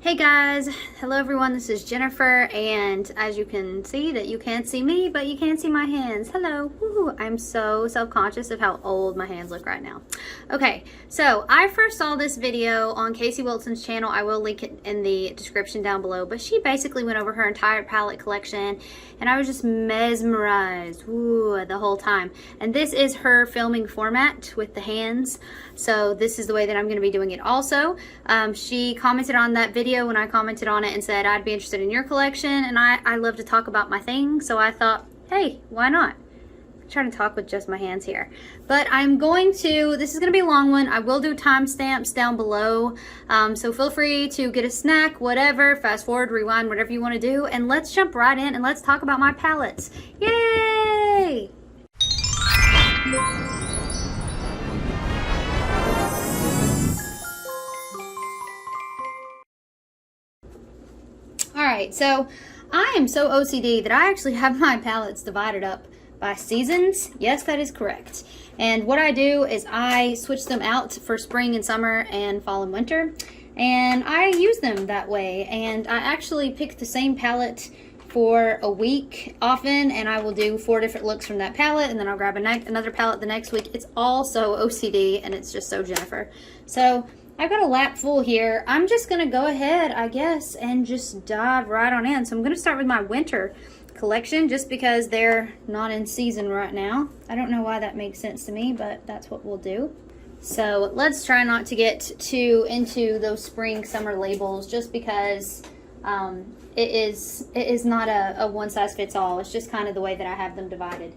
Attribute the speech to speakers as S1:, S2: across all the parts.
S1: Hey guys, hello everyone, this is Jennifer, and as you can see that you can't see me, but you can see my hands. Hello. Woo, I'm so self-conscious of how old my hands look right now. Okay, so I first saw this video on Casey Wilson's channel. I will link it in the description down below, but she basically went over her entire palette collection, and I was just mesmerized the whole time. And this is her filming format with the hands, so this is the way that I'm going to be doing it also. She commented on that video when I commented on it and said I'd be interested in your collection, and I love to talk about my things, so I thought, hey, why not? I'm trying to talk with just my hands here. But I'm going to, this is going to be a long one. I will do timestamps down below, so feel free to get a snack, whatever, fast forward, rewind, whatever you want to do, and let's jump right in and let's talk about my palettes. Yay! Alright, so I am so OCD that I actually have my palettes divided up by seasons. Yes, that is correct. And what I do is I switch them out for spring and summer and fall and winter, and I use them that way. And I actually pick the same palette for a week often, and I will do 4 different looks from that palette, and then I'll grab another palette the next week. It's all so OCD, and it's just so Jennifer. So I've got a lap full here. I'm just gonna go ahead, I guess, and just dive right on in. So I'm gonna start with my winter collection just because they're not in season right now. I don't know why that makes sense to me, but that's what we'll do. So let's try not to get too into those spring summer labels, just because it is not a one size fits all. It's just kind of the way that I have them divided.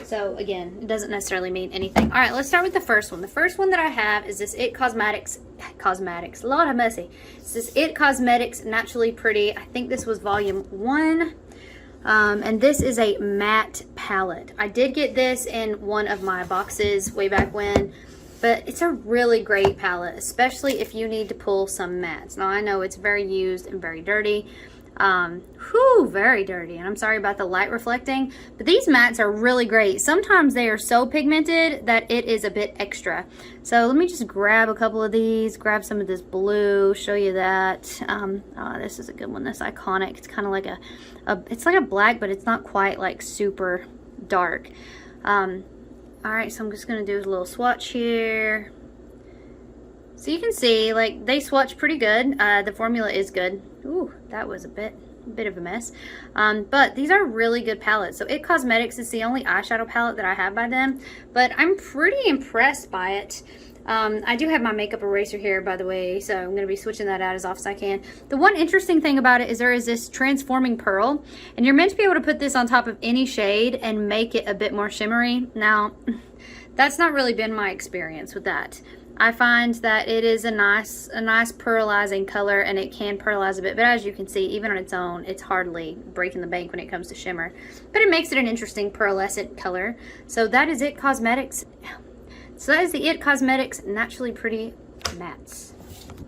S1: So again, it doesn't necessarily mean anything. All right, let's start with the first one. The first one that I have is this It Cosmetics, Lord have mercy. It's this It Cosmetics Naturally Pretty. I think this was volume 1. And this is a matte palette. I did get this in one of my boxes way back when, but it's a really great palette, especially if you need to pull some mattes. Now I know it's very used and very dirty. Very dirty, and I'm sorry about the light reflecting, but these mattes are really great. Sometimes they are so pigmented that it is a bit extra. So let me just grab a couple of these, grab some of this blue, show you that. Oh, this is a good one, this Iconic. It's kind of like it's like a black, but it's not quite like super dark. All right, so I'm just gonna do a little swatch here. So you can see, like, they swatch pretty good. The formula is good. Ooh, that was a bit of a mess. But these are really good palettes. So It Cosmetics is the only eyeshadow palette that I have by them, but I'm pretty impressed by it. I do have my makeup eraser here, by the way, so I'm going to be switching that out as often as I can. The one interesting thing about it is there is this transforming pearl, and you're meant to be able to put this on top of any shade and make it a bit more shimmery. Now, that's not really been my experience with that. I find that it is a nice pearlizing color, and it can pearlize a bit, but as you can see, even on its own, it's hardly breaking the bank when it comes to shimmer. But it makes it an interesting pearlescent color. So that is It Cosmetics. So that is the It Cosmetics Naturally Pretty Mattes.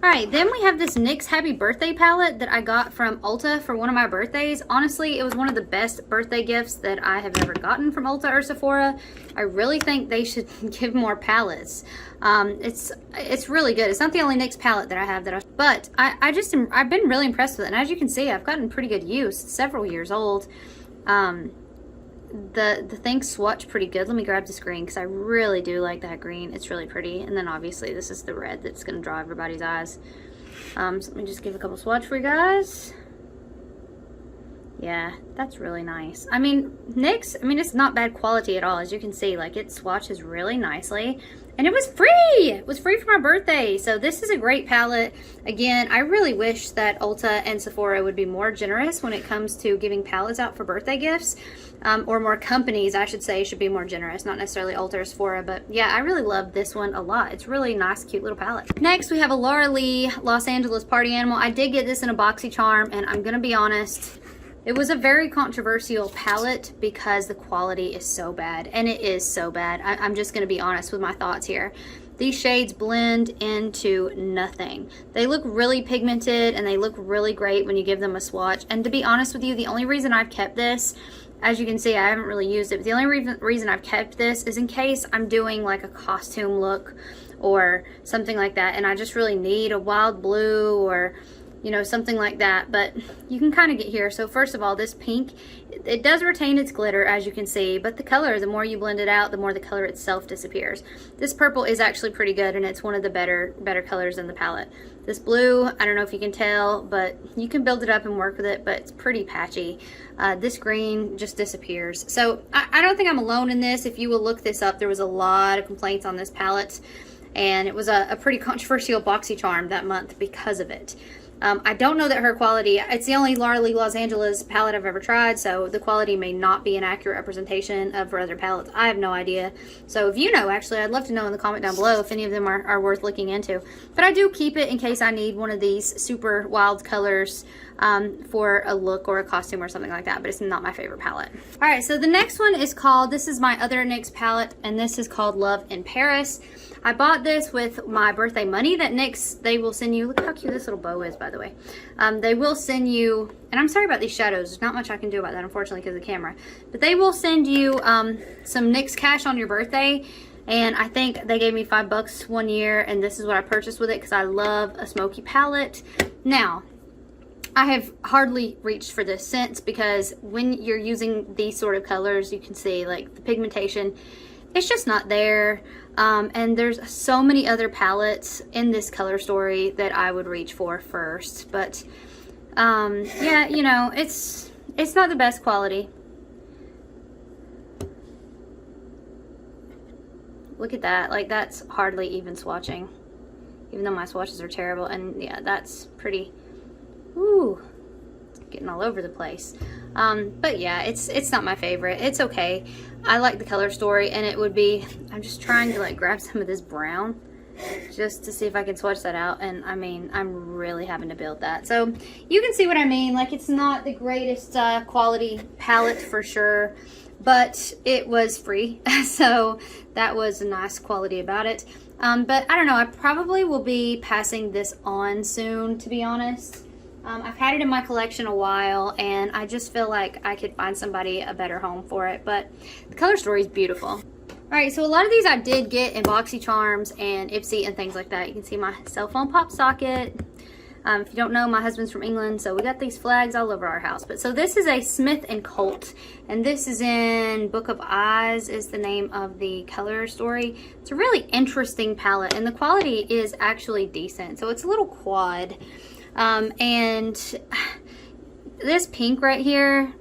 S1: Alright, then we have this NYX Happy Birthday palette that I got from Ulta for one of my birthdays. Honestly, it was one of the best birthday gifts that I have ever gotten from Ulta or Sephora. I really think they should give more palettes. It's really good. It's not the only NYX palette that I have but I've been really impressed with it. And as you can see, I've gotten pretty good use. It's several years old. The things swatch pretty good. Let me grab this green because I really do like that green. It's really pretty. And then obviously this is the red that's going to draw everybody's eyes. So let me just give a couple swatch for you guys. Yeah, that's really nice. I mean, NYX, it's not bad quality at all. As you can see, like, it swatches really nicely. And it was free! It was free for my birthday. So this is a great palette. Again, I really wish that Ulta and Sephora would be more generous when it comes to giving palettes out for birthday gifts. Or more companies, I should say, should be more generous. Not necessarily Ulta or Sephora, but yeah, I really love this one a lot. It's really nice, cute little palette. Next, we have a Laura Lee Los Angeles Party Animal. I did get this in a BoxyCharm, and I'm gonna be honest, it was a very controversial palette because the quality is so bad, and it is so bad. I'm just going to be honest with my thoughts here. These shades blend into nothing. They look really pigmented, and they look really great when you give them a swatch. And to be honest with you, the only reason I've kept this, as you can see, I haven't really used it, but the only reason I've kept this is in case I'm doing like a costume look or something like that, and I just really need a wild blue or you know, something like that, but you can kind of get here. So first of all, this pink, it does retain its glitter, as you can see, but the color, the more you blend it out, the more the color itself disappears. This purple is actually pretty good, and it's one of the better colors in the palette. This blue, I don't know if you can tell, but you can build it up and work with it, but it's pretty patchy. This green just disappears. So I don't think I'm alone in this. If you will look this up, there was a lot of complaints on this palette, and it was a pretty controversial BoxyCharm that month because of it. I don't know that her quality, it's the only Laura Lee Los Angeles palette I've ever tried, so the quality may not be an accurate representation of her other palettes. I have no idea. So if you know, actually, I'd love to know in the comment down below if any of them are worth looking into. But I do keep it in case I need one of these super wild colors for a look or a costume or something like that, but it's not my favorite palette. All right, so the next one is called, this is my other NYX palette, and this is called Love in Paris. I bought this with my birthday money that NYX, they will send you, look how cute this little bow is, by the way. They will send you, and I'm sorry about these shadows, there's not much I can do about that, unfortunately, because of the camera, but they will send you some NYX cash on your birthday, and I think they gave me $5 one year, and this is what I purchased with it, because I love a smoky palette. Now, I have hardly reached for this since, because when you're using these sort of colors, you can see, like, the pigmentation, it's just not there. And there's so many other palettes in this color story that I would reach for first, but yeah, you know, it's not the best quality. Look at that, like, that's hardly even swatching, even though my swatches are terrible. And yeah, that's pretty, ooh, it's getting all over the place. But yeah, it's not my favorite. It's okay. I like the color story, and it would be, I'm just trying to like grab some of this brown just to see if I can swatch that out, and I mean, I'm really having to build that. So you can see what I mean. Like, it's not the greatest quality palette for sure, but it was free, so that was a nice quality about it. But I don't know, I probably will be passing this on soon, to be honest. I've had it in my collection a while, and I just feel like I could find somebody a better home for it, but the color story is beautiful. All right, so a lot of these I did get in BoxyCharms and Ipsy and things like that. You can see my cell phone pop socket. If you don't know, my husband's from England, so we got these flags all over our house. But so this is a Smith & Colt, and this is in Book of Eyes is the name of the color story. It's a really interesting palette, and the quality is actually decent. So it's a little quad. And this pink right here,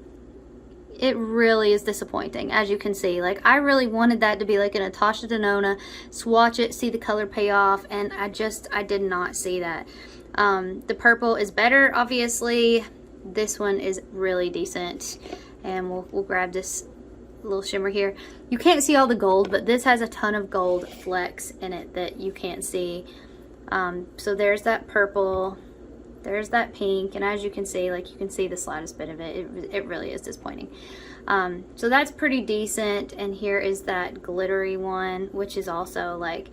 S1: it really is disappointing, as you can see. Like, I really wanted that to be like a Natasha Denona, swatch it, see the color pay off, and I did not see that. The purple is better, obviously. This one is really decent, and we'll grab this little shimmer here. You can't see all the gold, but this has a ton of gold flecks in it that you can't see. So there's that purple. There's that pink, and as you can see, like, you can see the slightest bit of it. It really is disappointing. So that's pretty decent, and here is that glittery one, which is also, like,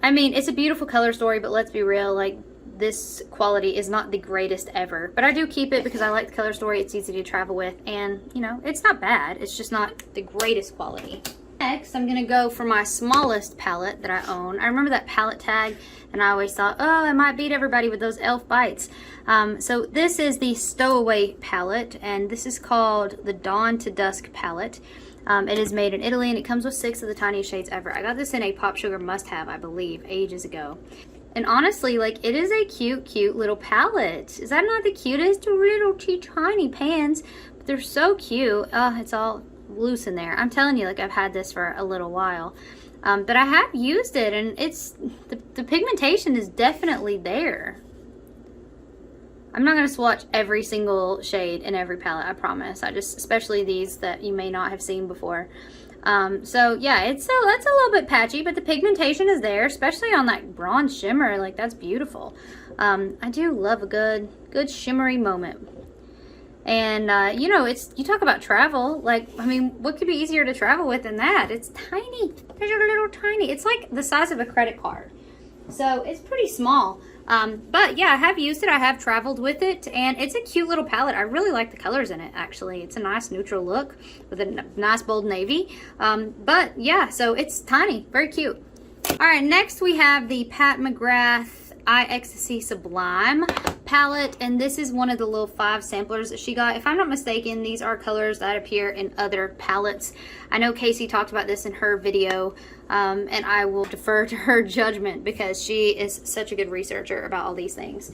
S1: I mean, it's a beautiful color story, but let's be real, like, this quality is not the greatest ever. But I do keep it because I like the color story. It's easy to travel with, and, you know, it's not bad. It's just not the greatest quality. Next, I'm going to go for my smallest palette that I own. I remember that palette tag, and I always thought, oh, I might beat everybody with those elf bites. So this is the Stowaway palette, and this is called the Dawn to Dusk palette. It is made in Italy, and it comes with 6 of the tiniest shades ever. I got this in a Pop Sugar must-have, I believe, ages ago. And honestly, like, it is a cute, cute little palette. Is that not the cutest? Little tiny pans, but they're so cute. Oh, it's all loose in there. I'm telling you, like, I've had this for a little while, but I have used it, and it's the pigmentation is definitely there. I'm not going to swatch every single shade in every palette, I promise. I just, especially these that you may not have seen before. So yeah, that's a little bit patchy, but the pigmentation is there, especially on that bronze shimmer. Like, that's beautiful. I do love a good shimmery moment. And, you know, you talk about travel, like, I mean, what could be easier to travel with than that? It's tiny. There's a little tiny. It's like the size of a credit card. So it's pretty small. But yeah, I have used it. I have traveled with it, and it's a cute little palette. I really like the colors in it, actually. It's a nice neutral look with a nice bold navy. But yeah, so it's tiny, very cute. All right, next we have the Pat McGrath Ecstasy Sublime palette, and this is one of the little 5 samplers that she got. If I'm not mistaken, these are colors that appear in other palettes. I know Casey talked about this in her video, and I will defer to her judgment because she is such a good researcher about all these things.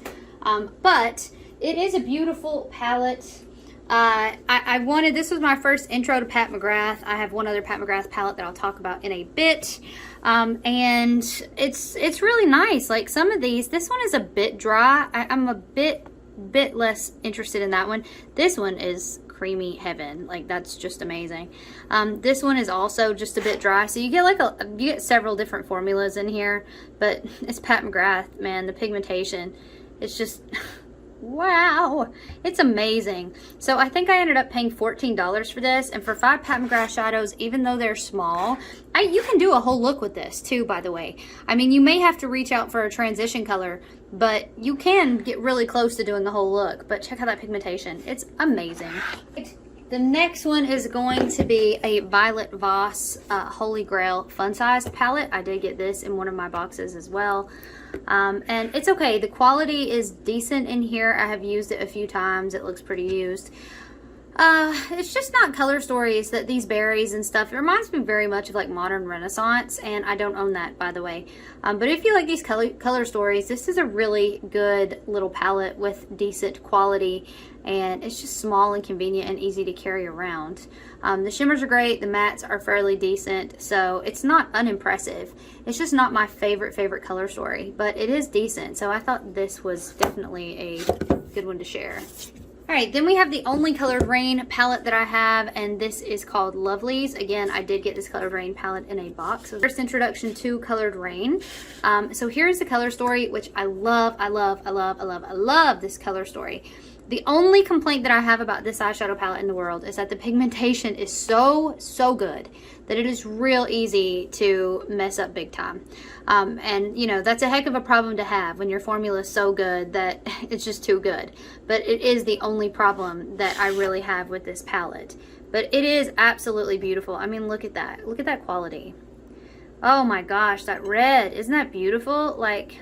S1: But it is a beautiful palette. This was my first intro to Pat McGrath. I have one other Pat McGrath palette that I'll talk about in a bit. And it's really nice. Like some of these, this one is a bit dry. I'm a bit less interested in that one. This one is creamy heaven. Like that's just amazing. This one is also just a bit dry. So you get you get several different formulas in here, but it's Pat McGrath, man. The pigmentation, it's just wow, it's amazing. So I think I ended up paying $14 for this, and for 5 Pat McGrath shadows, even though they're small, you can do a whole look with this too, by the way. I mean, you may have to reach out for a transition color, but you can get really close to doing the whole look. But check out that pigmentation, it's amazing. The next one is going to be a Violet Voss Holy Grail Fun Size palette. I did get this in one of my boxes as well. And it's okay. The quality is decent in here. I have used it a few times. It looks pretty used. It's just not color stories that these berries and stuff. It reminds me very much of like Modern Renaissance, and I don't own that, by the way. But if you like these color stories, this is a really good little palette with decent quality, and it's just small and convenient and easy to carry around. The shimmers are great. The mattes are fairly decent, so it's not unimpressive. It's just not my favorite color story, but it is decent. So I thought this was definitely a good one to share. All right, then we have the only colored Raine palette that I have, and this is called Lovelies. Again, I did get this colored Raine palette in a box. So first introduction to colored Raine. So here's the color story, which I love. I love this color story. The only complaint that I have about this eyeshadow palette in the world is that the pigmentation is so good that it is real easy to mess up big time. And you know, that's a heck of a problem to have when your formula is so good that it's just too good. But it is the only problem that I really have with this palette. But it is absolutely beautiful. I mean, look at that. Look at that quality. Oh my gosh, that red. Isn't that beautiful? Like,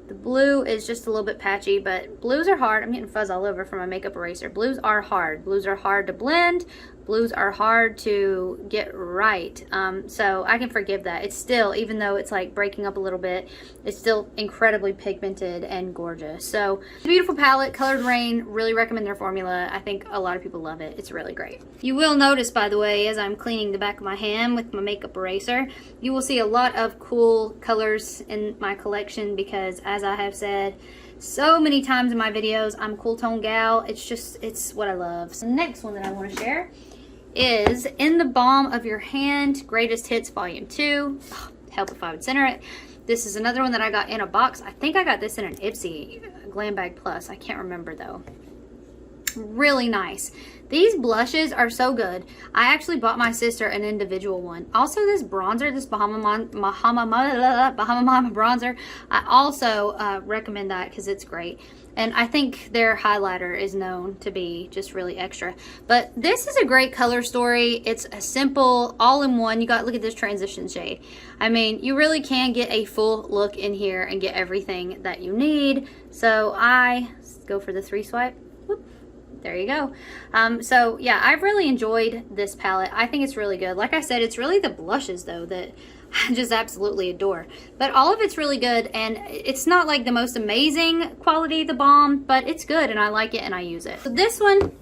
S1: the blue is just a little bit patchy, but blues are hard. I'm getting fuzz all over from my makeup eraser. Blues are hard. Blues are hard to blend. Blues are hard to get right. So I can forgive that. It's still, even though it's like breaking up a little bit, it's still incredibly pigmented and gorgeous. So beautiful palette, colored Raine. Really recommend their formula. I think a lot of people love it. It's really great. You will notice, by the way, as I'm cleaning the back of my hand with my makeup eraser, you will see a lot of cool colors in my collection because, as I have said so many times in my videos, I'm a cool tone gal. It's what I love. So the next one that I want to share is In the Balm of Your Hand, Greatest Hits Volume 2. Oh, help if I would center it. This is another one that I got in a box. I think I got this in an Ipsy Glam Bag Plus. I can't remember though. Really nice. These blushes are so good. I actually bought my sister an individual one. Also, this bronzer, this Bahama Mama bronzer, I also recommend that because it's great. And I think their highlighter is known to be just really extra. But this is a great color story. It's a simple all-in-one. You got, look at this transition shade. I mean, you really can get a full look in here and get everything that you need. So I go for the 3 swipe. Whoop. There you go. So yeah, I've really enjoyed this palette. I think it's really good. Like I said, it's really the blushes though that I just absolutely adore. But all of it's really good, and it's not like the most amazing quality, the Balm, but it's good and I like it and I use it. So this one,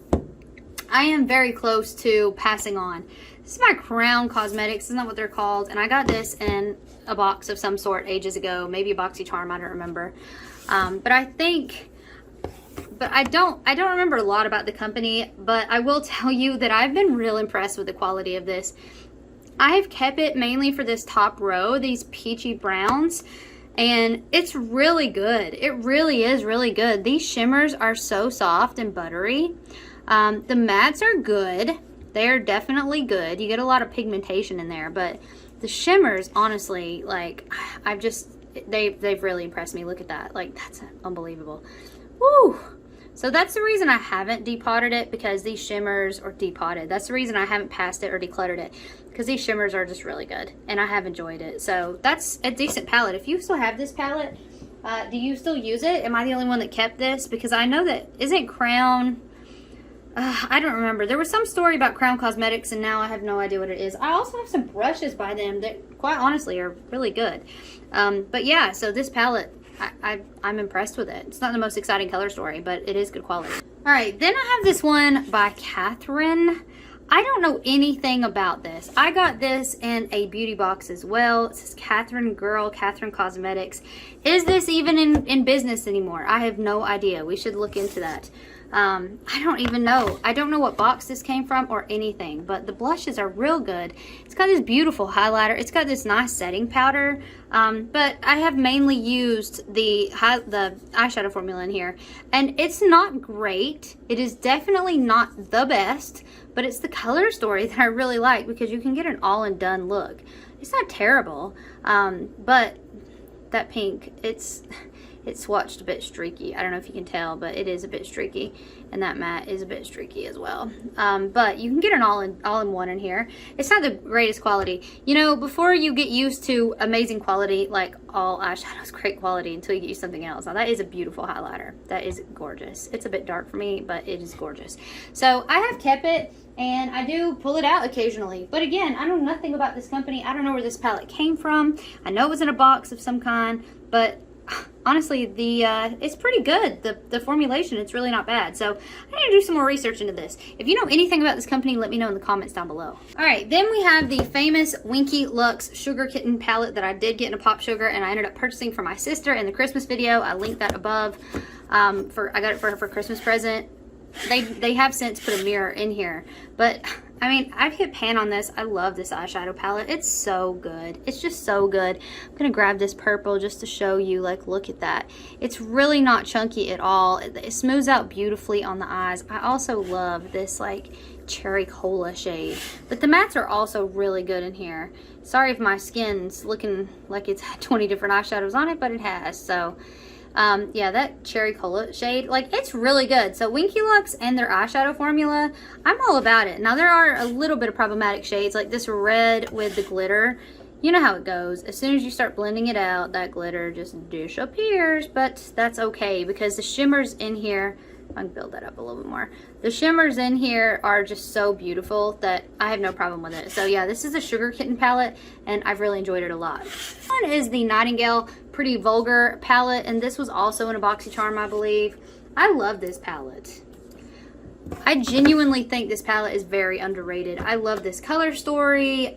S1: I am very close to passing on. This is by Crown Cosmetics, isn't that what they're called? And I got this in a box of some sort ages ago, maybe a BoxyCharm, I don't remember. But I don't remember a lot about the company, but I will tell you that I've been real impressed with the quality of this. I've kept it mainly for this top row, these peachy browns, and it's really good. It really is really good. These shimmers are so soft and buttery. The mattes are good. They're definitely good. You get a lot of pigmentation in there, but the shimmers, honestly, like, they've really impressed me. Look at that. Like, that's unbelievable. Woo! So that's the reason I haven't depotted it, because these shimmers, or depotted, that's the reason I haven't passed it or decluttered it, because these shimmers are just really good and I have enjoyed it. So that's a decent palette. If you still have this palette, Do you still use it? Am I the only one that kept this? Because I know that, isn't Crown, I don't remember. There was some story about Crown Cosmetics, and now I have no idea what it is. I also have some brushes by them that, quite honestly, are really good. But yeah, so this palette, I'm impressed with it. It's not the most exciting color story, but it is good quality. All right, then I have this one by Katherine. I don't know anything about this. I got this in a beauty box as well. It says Katherine Girl, Katherine Cosmetics. Is this even in business anymore? I have no idea. We should look into that. I don't even know. I don't know what box this came from or anything, but the blushes are real good. It's got this beautiful highlighter. It's got this nice setting powder, but I have mainly used the eyeshadow formula in here, and it's not great. It is definitely not the best, but it's the color story that I really like because you can get an all and done look. It's not terrible, but that pink, it's swatched a bit streaky. I don't know if you can tell, but it is a bit streaky, and that matte is a bit streaky as well. But you can get an all-in-one in here. It's not the greatest quality. You know, before you get used to amazing quality, like all eyeshadows great quality until you get used to something else. Now that is a beautiful highlighter. That is gorgeous. It's a bit dark for me, but it is gorgeous. So I have kept it, and I do pull it out occasionally. But again, I know nothing about this company. I don't know where this palette came from. I know it was in a box of some kind, but honestly, it's pretty good. The formulation, it's really not bad. So I need to do some more research into this. If you know anything about this company, let me know in the comments down below. All right, then we have the famous Winky Luxe Sugar Kitten palette that I did get in a Pop Sugar, and I ended up purchasing for my sister in the Christmas video. I linked that above. I got it for her for Christmas present. They have since put a mirror in here, but I mean, I've hit pan on this. I love this eyeshadow palette. It's so good. It's just so good. I'm gonna grab this purple just to show you, like, look at that. It's really not chunky at all. It smooths out beautifully on the eyes. I also love this, like, cherry cola shade, but the mattes are also really good in here. Sorry if my skin's looking like it's had 20 different eyeshadows on it, but it has. So yeah, that cherry cola shade, like, it's really good. So Winky Luxe and their eyeshadow formula, I'm all about it. Now there are a little bit of problematic shades, like this red with the glitter. You know how it goes. As soon as you start blending it out, that glitter just disappears, but that's okay because the shimmers in here, I can build that up a little bit more. The shimmers in here are just so beautiful that I have no problem with it. So yeah, this is a Sugar Kitten palette, and I've really enjoyed it a lot. This one is the Nightingale Pretty Vulgar palette, and this was also in a BoxyCharm, I believe. I love this palette. I genuinely think this palette is very underrated. I love this color story.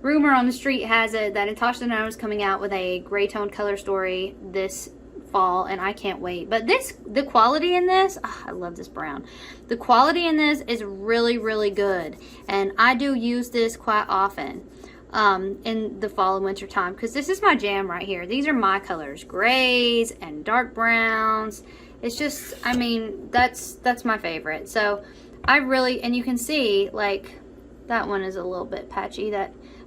S1: Rumor on the street has it that Natasha and I was coming out with a gray toned color story this fall, and I can't wait. But the quality in this, I love this brown. The quality in this is really, really good, and I do use this quite often in the fall and winter time because this is my jam right here. These are my colors, grays and dark browns. It's just, I mean, that's my favorite. So I really, and you can see, like, that one is a little bit patchy.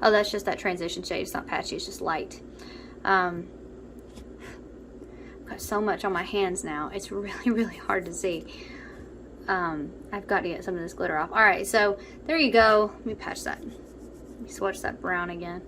S1: Oh, that's just that transition shade. It's not patchy, it's just light. I've got so much on my hands now. It's really, really hard to see. I've got to get some of this glitter off. All right, so there you go. Let me patch that. Let me swatch that brown again.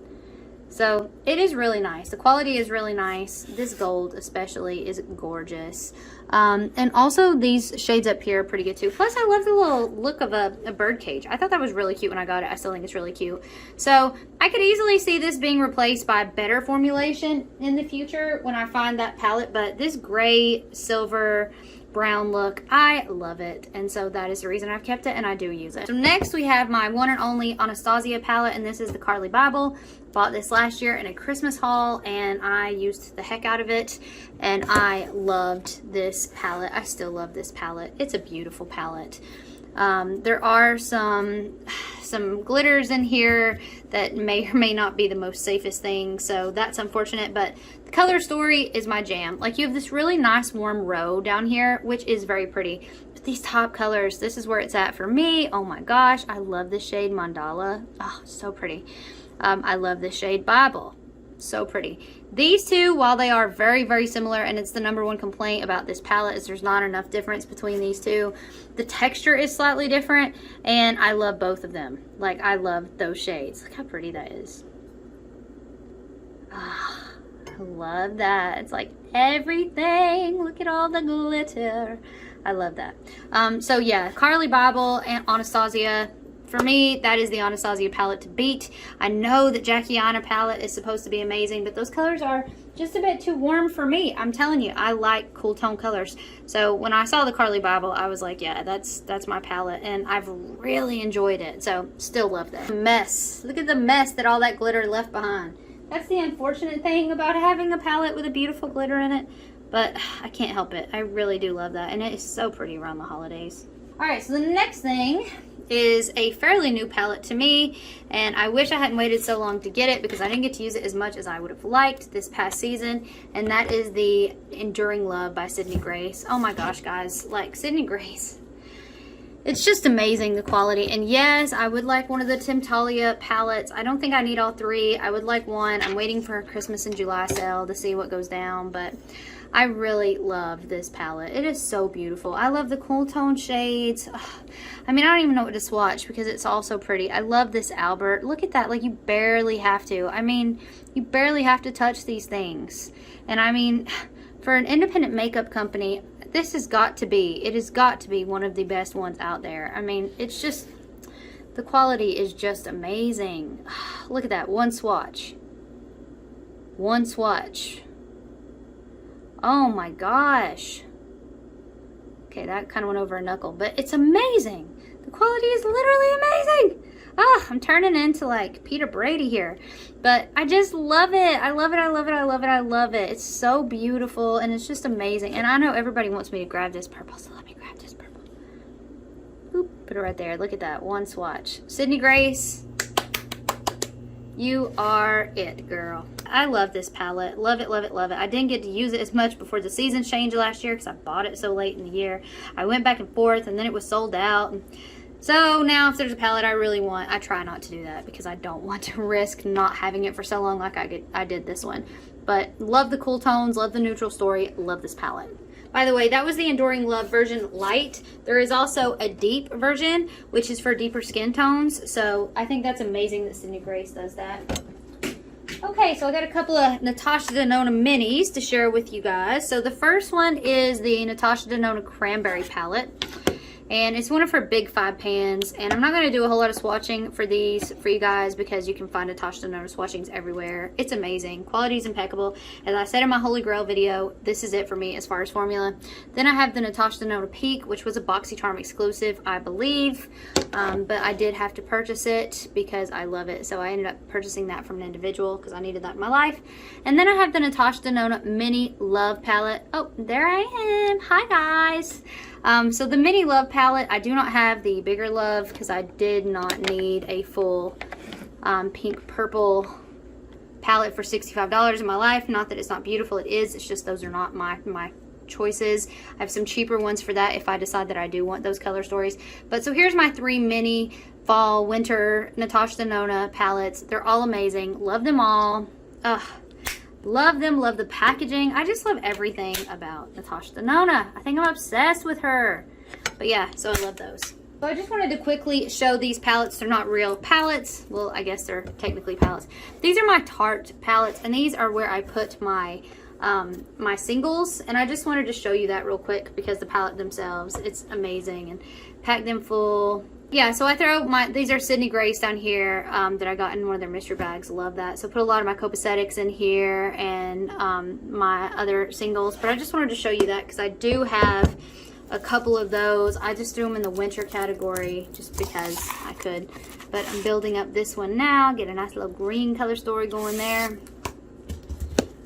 S1: So it is really nice. The quality is really nice. This gold especially is gorgeous. And also these shades up here are pretty good too. Plus I love the little look of a bird cage. I thought that was really cute when I got it. I still think it's really cute. So I could easily see this being replaced by better formulation in the future when I find that palette. But this gray, silver, brown look, I love it, and so that is the reason I've kept it, and I do use it. So next we have my one and only Anastasia palette, and this is the Carli Bybel. Bought this last year in a Christmas haul, and I used the heck out of it, and I loved this palette. I still love this palette. It's a beautiful palette. There are some glitters in here that may or may not be the most safest thing, so that's unfortunate, but the color story is my jam. Like, you have this really nice warm row down here, which is very pretty, but these top colors, this is where it's at for me. Oh my gosh, I love this shade Mandala. Oh, so pretty. I love this shade Bible. So pretty. These two, while they are very, very similar, and it's the #1 complaint about this palette is there's not enough difference between these two, the texture is slightly different, and I love both of them. Like, I love those shades. Look how pretty that is. Ah, I love that. It's like everything. Look at all the glitter. I love that. So yeah, Carli Bybel and Anastasia. For me, that is the Anastasia palette to beat. I know that Jackiana palette is supposed to be amazing, but those colors are just a bit too warm for me. I'm telling you, I like cool tone colors. So when I saw the Carli Bybel, I was like, yeah, that's my palette, and I've really enjoyed it. So still love that. Mess. Look at the mess that all that glitter left behind. That's the unfortunate thing about having a palette with a beautiful glitter in it, but I can't help it. I really do love that, and it is so pretty around the holidays. All right, so the next thing is a fairly new palette to me, and I wish I hadn't waited so long to get it because I didn't get to use it as much as I would have liked this past season, and that is the Enduring Love by Sydney Grace. Oh my gosh, guys, like Sydney Grace. It's just amazing, the quality. And yes, I would like one of the Temptalia palettes. I don't think I need all three. I would like one. I'm waiting for a Christmas and July sale to see what goes down, but I really love this palette. It is so beautiful. I love the cool tone shades. Ugh. I mean, I don't even know what to swatch because it's all so pretty. I love this Albert. Look at that. Like, you barely have to. I mean, you barely have to touch these things. And I mean, for an independent makeup company, this has got to be, it has got to be one of the best ones out there. I mean, it's just, the quality is just amazing. Look at that. One swatch. One swatch. Oh my gosh. Okay, that kind of went over a knuckle, but it's amazing. The quality is literally amazing. Ah, I'm turning into like Peter Brady here, but I just love it. I love it. I love it. I love it. I love it. It's so beautiful, and it's just amazing. And I know everybody wants me to grab this purple, so let me grab this purple. Oop, put it right there. Look at that. One swatch. Sydney Grace, you are it, girl. I love this palette. Love it, love it, love it. I didn't get to use it as much before the season changed last year because I bought it so late in the year. I went back and forth, and then it was sold out. So now if there's a palette I really want, I try not to do that because I don't want to risk not having it for so long like I did this one. But love the cool tones, love the neutral story, love this palette. By the way, that was the Enduring Love version light. There is also a deep version, which is for deeper skin tones. So I think that's amazing that Sydney Grace does that. Okay, so I got a couple of Natasha Denona minis to share with you guys. So the first one is the Natasha Denona Cranberry palette. And it's one of her big 5 pans. And I'm not going to do a whole lot of swatching for these for you guys because you can find Natasha Denona swatchings everywhere. It's amazing. Quality is impeccable. As I said in my Holy Grail video, this is it for me as far as formula. Then I have the Natasha Denona Peak, which was a BoxyCharm exclusive, I believe. But I did have to purchase it because I love it. So I ended up purchasing that from an individual because I needed that in my life. And then I have the Natasha Denona Mini Love palette. Oh, there I am. Hi, guys. So the Mini Love palette, I do not have the bigger Love because I did not need a full pink purple palette for $65 in my life. Not that it's not beautiful, it is. It's just those are not my choices. I have some cheaper ones for that if I decide that I do want those color stories. But so here's my 3 mini fall winter Natasha Denona palettes. They're all amazing. Love them all. Ugh. Love them, love the packaging. I just love everything about Natasha Denona. I think I'm obsessed with her. But yeah, so I love those. So I just wanted to quickly show these palettes. They're not real palettes. Well, I guess they're technically palettes. These are my Tarte palettes, and these are where I put my my singles. And I just wanted to show you that real quick because the palette themselves, it's amazing. And pack them full. Yeah, so I throw these are Sydney Grace down here that I got in one of their mystery bags. Love that. So put a lot of my copacetic in here and my other singles. But I just wanted to show you that because I do have a couple of those. I just threw them in the winter category just because I could. But I'm building up this one now. Get a nice little green color story going there.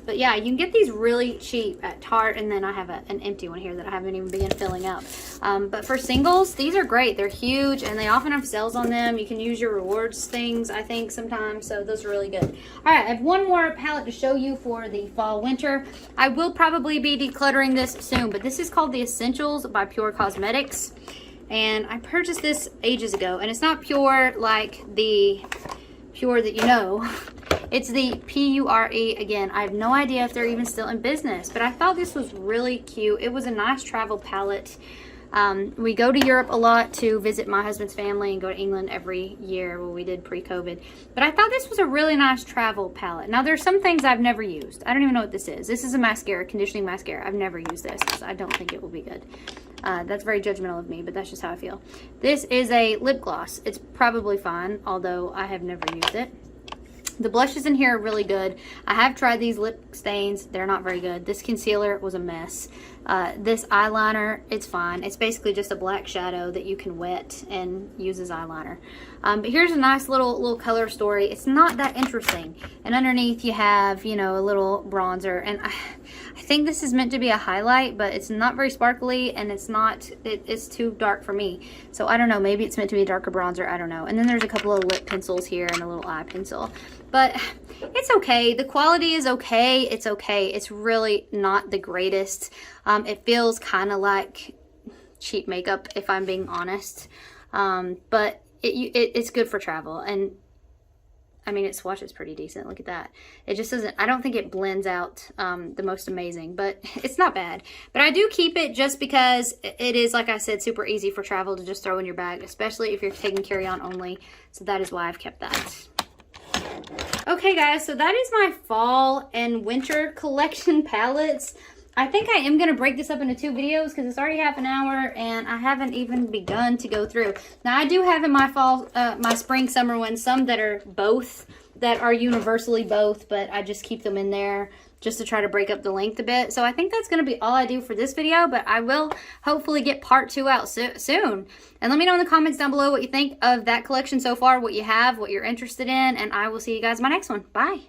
S1: But yeah, you can get these really cheap at Tarte, and then I have an empty one here that I haven't even begun filling out. But for singles, these are great. They're huge, and they often have sales on them. You can use your rewards things, I think, sometimes, so those are really good. All right, I have one more palette to show you for the fall winter. I will probably be decluttering this soon, but this is called the Essentials by Pure Cosmetics. And I purchased this ages ago, and it's not pure like the Pure that you know. It's the Pure. Again, I have no idea if they're even still in business, but I thought this was really cute. It was a nice travel palette. We go to Europe a lot to visit my husband's family and go to England every year. Well, we did pre-COVID. But I thought this was a really nice travel palette. Now, there's some things I've never used. I don't even know what this is. This is a mascara, conditioning mascara. I've never used this because I don't think it will be good. That's very judgmental of me, but that's just how I feel. This is a lip gloss. It's probably fine, although I have never used it. The blushes in here are really good. I have tried these lip stains. They're not very good. This concealer was a mess. This eyeliner, it's fine. It's basically just a black shadow that you can wet and use as eyeliner. But here's a nice little color story. It's not that interesting. And underneath you have, you know, a little bronzer. And I think this is meant to be a highlight, but it's not very sparkly, and it's not, it's too dark for me. So I don't know, maybe it's meant to be a darker bronzer, I don't know. And then there's a couple of lip pencils here and a little eye pencil. But it's okay. The quality is okay. It's okay. It's really not the greatest. It feels kind of like cheap makeup, if I'm being honest. But it's good for travel. And I mean, it swatches pretty decent. Look at that. It just doesn't, I don't think it blends out the most amazing, but it's not bad. But I do keep it just because it is, like I said, super easy for travel to just throw in your bag, especially if you're taking carry-on only. So that is why I've kept that. Okay guys, so that is my fall and winter collection palettes. I think I am going to break this up into 2 videos because it's already half an hour and I haven't even begun to go through. Now I do have in my fall, my spring, summer ones, some that are both, that are universally both, but I just keep them in there just to try to break up the length a bit. So I think that's going to be all I do for this video, but I will hopefully get part 2 out soon. And let me know in the comments down below what you think of that collection so far, what you have, what you're interested in, and I will see you guys in my next one. Bye.